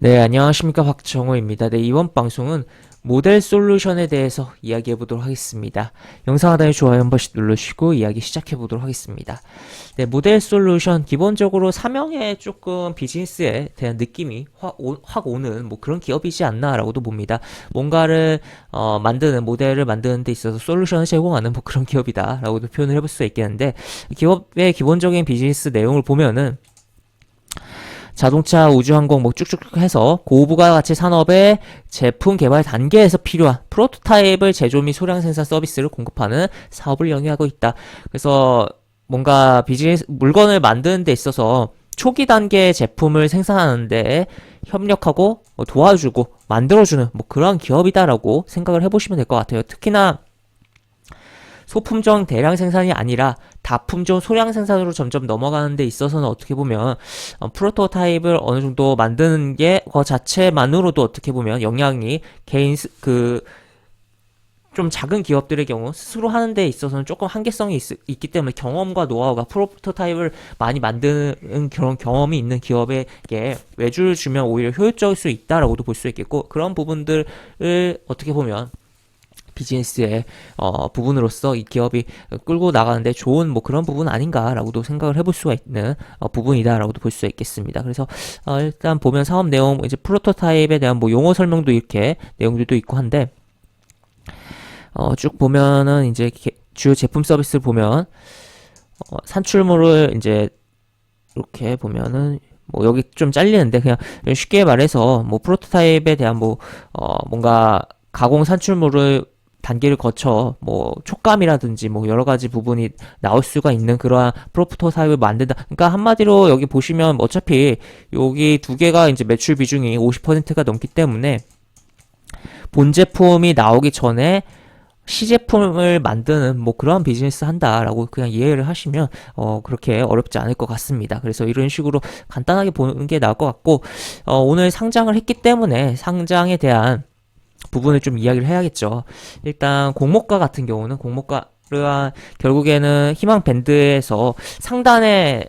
네, 안녕하십니까. 박정호입니다. 네, 이번 방송은 모델 솔루션에 대해서 이야기해 보도록 하겠습니다. 영상 하단에 좋아요 한 번씩 눌러주시고 이야기 시작해 보도록 하겠습니다. 네, 모델 솔루션 기본적으로 사명에 조금 비즈니스에 대한 느낌이 확 오는 뭐 그런 기업이지 않나라고도 봅니다. 뭔가를 만드는 모델을 만드는 데 있어서 솔루션을 제공하는 뭐 그런 기업이다라고도 표현을 해볼 수 있겠는데, 기업의 기본적인 비즈니스 내용을 보면은 자동차, 우주항공 뭐 쭉쭉 해서 고부가가치 산업의 제품 개발 단계에서 필요한 프로토타입을 제조 및 소량 생산 서비스를 공급하는 사업을 영위하고 있다. 그래서 뭔가 비즈니스 물건을 만드는 데 있어서 초기 단계의 제품을 생산하는데 협력하고 도와주고 만들어주는 뭐 그런 기업이다라고 생각을 해보시면 될 것 같아요. 특히나 소품종 대량 생산이 아니라 다품종 소량 생산으로 점점 넘어가는 데 있어서는 어떻게 보면 프로토타입을 어느 정도 만드는 게 그 자체만으로도 어떻게 보면 영향이 좀 작은 기업들의 경우 스스로 하는 데 있어서는 조금 한계성이 있기 때문에 경험과 노하우가 프로토타입을 많이 만드는 그런 경험이 있는 기업에게 외주를 주면 오히려 효율적일 수 있다라고도 볼 수 있겠고, 그런 부분들을 어떻게 보면 비즈니스의 부분으로서 이 기업이 끌고 나가는데 좋은 뭐 그런 부분 아닌가라고도 생각을 해볼 수가 있는 부분이다라고도 볼 수 있겠습니다. 그래서 일단 보면 사업 내용, 이제 프로토타입에 대한 뭐 용어 설명도 이렇게 내용들도 있고 한데, 쭉 보면은 이제 주요 제품 서비스를 보면 산출물을 이제 이렇게 보면은 뭐 여기 좀 잘리는데, 그냥 쉽게 말해서 뭐 프로토타입에 대한 뭐 뭔가 가공 산출물을 단계를 거쳐 뭐 촉감이라든지 뭐 여러 가지 부분이 나올 수가 있는 그러한 프로토타입을 만든다. 그러니까 한마디로 여기 보시면 어차피 여기 두 개가 이제 매출 비중이 50%가 넘기 때문에 본 제품이 나오기 전에 시제품을 만드는 뭐 그러한 비즈니스 한다라고 그냥 이해를 하시면 그렇게 어렵지 않을 것 같습니다. 그래서 이런 식으로 간단하게 보는 게 나을 것 같고, 오늘 상장을 했기 때문에 상장에 대한 부분을 좀 이야기를 해야겠죠. 일단 공모가 같은 경우는 공모가가 결국에는 희망 밴드에서 상단에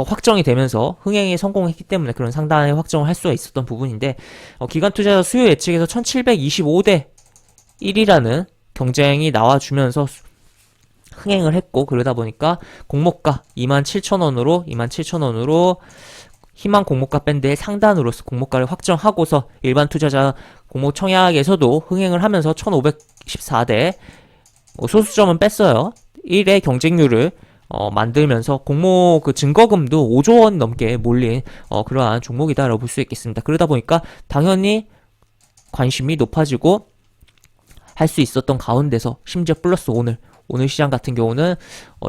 확정이 되면서 흥행에 성공했기 때문에 그런 상단에 확정을 할 수가 있었던 부분인데, 기관 투자자 수요 예측에서 1725대 1이라는 경쟁이 나와주면서 흥행을 했고, 그러다 보니까 공모가 27,000원으로 희망 공모가 밴드의 상단으로서 공모가를 확정하고서 일반 투자자 공모 청약에서도 흥행을 하면서 1514대 소수점은 뺐어요. 1의 경쟁률을 만들면서 공모 그 증거금도 5조 원 넘게 몰린 그러한 종목이다라고 볼 수 있겠습니다. 그러다 보니까 당연히 관심이 높아지고 할 수 있었던 가운데서, 심지어 플러스 오늘 시장 같은 경우는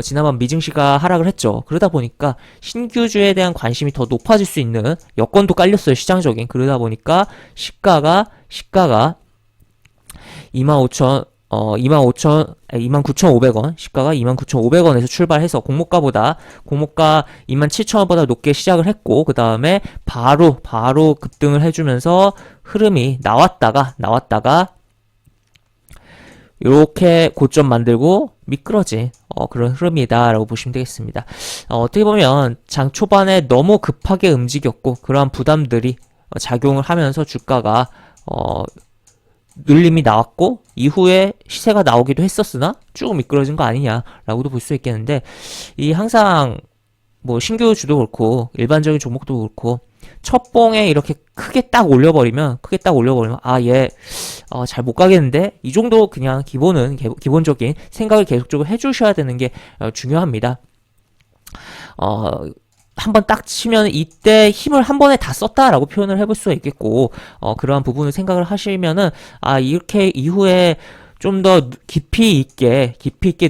지난번 미증시가 하락을 했죠. 그러다 보니까 신규주에 대한 관심이 더 높아질 수 있는 여건도 깔렸어요, 시장적인. 그러다 보니까 시가가 29,500원, 시가가 29,500원에서 출발해서 공모가 27,000원보다 높게 시작을 했고, 그 다음에 바로 급등을 해주면서 흐름이 나왔다가 이렇게 고점 만들고 미끄러진 그런 흐름이다라고 보시면 되겠습니다. 어떻게 보면 장 초반에 너무 급하게 움직였고, 그러한 부담들이 작용을 하면서 주가가 눌림이 나왔고, 이후에 시세가 나오기도 했었으나 쭉 미끄러진 거 아니냐라고도 볼 수 있겠는데, 이 항상 뭐 신규주도 그렇고 일반적인 종목도 그렇고 첫 봉에 이렇게 크게 딱 올려버리면 얘 잘 못 가겠는데, 이 정도 그냥 기본적인 생각을 계속적으로 해주셔야 되는 게 중요합니다. 한번 딱 치면 이때 힘을 한 번에 다 썼다라고 표현을 해볼 수가 있겠고, 그러한 부분을 생각을 하시면은 이렇게 이후에 좀 더 깊이 있게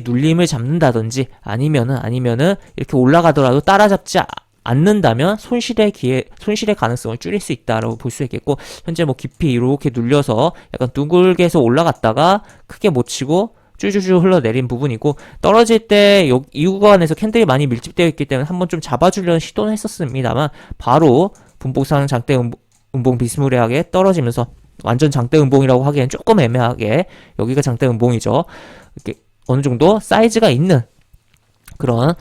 눌림을 잡는다든지 아니면은 이렇게 올라가더라도 따라잡지 않는다면 손실의 가능성을 줄일 수 있다라고 볼 수 있겠고, 현재 뭐 깊이 이렇게 눌려서 약간 둥글게 해서 올라갔다가 크게 못 치고 쭈쭈쭈 흘러내린 부분이고, 떨어질 때 이 구간에서 캔들이 많이 밀집되어 있기 때문에 한번 좀 잡아주려는 시도는 했었습니다만, 바로 분봉상 장대 음봉 비스무리하게 떨어지면서, 완전 장대 음봉이라고 하기엔 조금 애매하게 여기가 장대 음봉이죠. 이렇게 어느 정도 사이즈가 있는 그런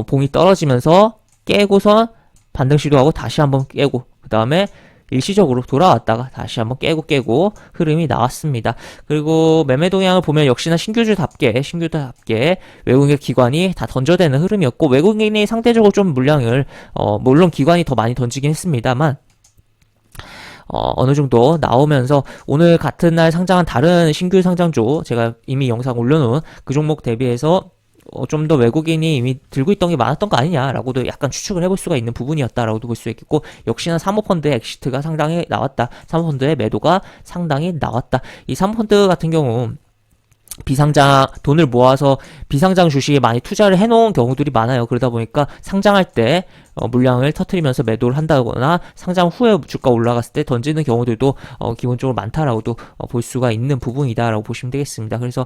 봉이 떨어지면서 깨고선 반등 시도하고 다시 한번 깨고, 그 다음에 일시적으로 돌아왔다가 다시 한번 깨고 흐름이 나왔습니다. 그리고 매매 동향을 보면 역시나 신규주답게 외국인 기관이 다 던져대는 흐름이었고, 외국인이 상대적으로 좀 물량을 물론 기관이 더 많이 던지긴 했습니다만 어느 정도 나오면서 오늘 같은 날 상장한 다른 신규 상장주, 제가 이미 영상 올려놓은 그 종목 대비해서 좀 더 외국인이 이미 들고 있던 게 많았던 거 아니냐라고도 약간 추측을 해볼 수가 있는 부분이었다라고도 볼 수 있겠고, 역시나 사모펀드의 엑시트가 상당히 나왔다. 사모펀드의 매도가 상당히 나왔다. 이 사모펀드 같은 경우 비상장 돈을 모아서 비상장 주식에 많이 투자를 해놓은 경우들이 많아요. 그러다 보니까 상장할 때 물량을 터트리면서 매도를 한다거나 상장 후에 주가 올라갔을 때 던지는 경우들도 기본적으로 많다라고도 볼 수가 있는 부분이다라고 보시면 되겠습니다. 그래서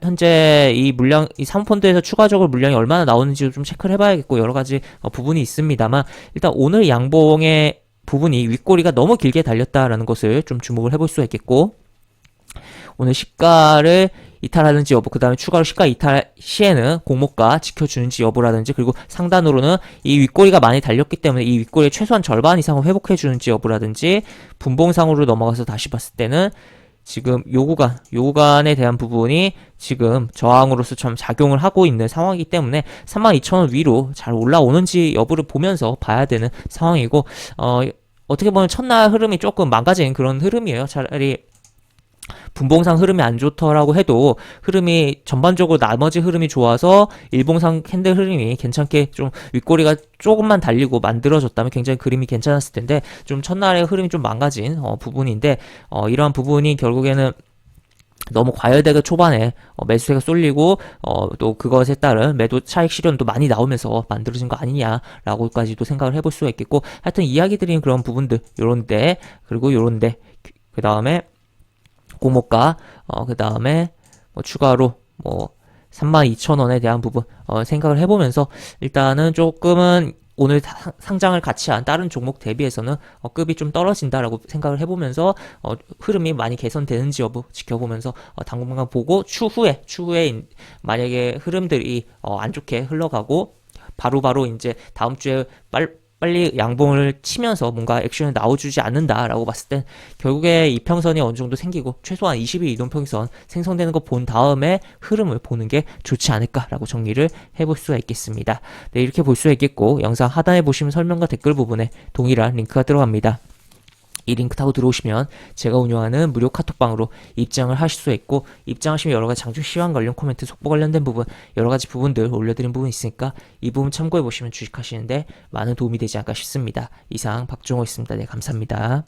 현재 이 사모펀드에서 추가적으로 물량이 얼마나 나오는지 좀 체크를 해봐야겠고, 여러 가지 부분이 있습니다만, 일단 오늘 양봉의 부분이 윗꼬리가 너무 길게 달렸다라는 것을 좀 주목을 해볼 수가 있겠고, 오늘 시가를 이탈하는지 여부, 그 다음에 추가로 시가 이탈 시에는 공모가 지켜주는지 여부라든지, 그리고 상단으로는 이 윗꼬리가 많이 달렸기 때문에 이 윗꼬리의 최소한 절반 이상을 회복해주는지 여부라든지, 분봉상으로 넘어가서 다시 봤을 때는 지금 요 구간에 대한 부분이 지금 저항으로서 좀 작용을 하고 있는 상황이기 때문에 32,000원 위로 잘 올라오는지 여부를 보면서 봐야 되는 상황이고, 어떻게 보면 첫날 흐름이 조금 망가진 그런 흐름이에요. 차라리 분봉상 흐름이 안 좋더라고 해도 흐름이 전반적으로 나머지 흐름이 좋아서 일봉상 캔들 흐름이 괜찮게 좀 윗꼬리가 조금만 달리고 만들어졌다면 굉장히 그림이 괜찮았을 텐데, 좀 첫날의 흐름이 좀 망가진 부분인데, 이러한 부분이 결국에는 너무 과열되게 초반에 매수세가 쏠리고 또 그것에 따른 매도 차익 실현도 많이 나오면서 만들어진 거 아니냐라고까지도 생각을 해볼 수가 있겠고, 하여튼 이야기 드린 그런 부분들 요런데, 그리고 요런데, 그 다음에 공모가, 그 다음에 추가로 32,000원에 대한 부분 생각을 해보면서, 일단은 조금은 오늘 상장을 같이 한 다른 종목 대비해서는 급이 좀 떨어진다라고 생각을 해보면서 흐름이 많이 개선되는지 여부 지켜보면서 당분간 보고, 추후에 만약에 흐름들이 안 좋게 흘러가고 바로 이제 다음 주에 빨리 양봉을 치면서 뭔가 액션이 나와주지 않는다라고 봤을 땐 결국에 이평선이 어느 정도 생기고 최소한 20일 이동평선 생성되는 거 본 다음에 흐름을 보는 게 좋지 않을까라고 정리를 해볼 수가 있겠습니다. 네, 이렇게 볼 수가 있겠고, 영상 하단에 보시면 설명과 댓글 부분에 동일한 링크가 들어갑니다. 이 링크 타고 들어오시면 제가 운영하는 무료 카톡방으로 입장을 하실 수 있고, 입장하시면 여러가지 장중 시황 관련 코멘트, 속보 관련된 부분, 여러가지 부분들 올려드린 부분 있으니까 이 부분 참고해보시면 주식하시는데 많은 도움이 되지 않을까 싶습니다. 이상 박종호였습니다. 네, 감사합니다.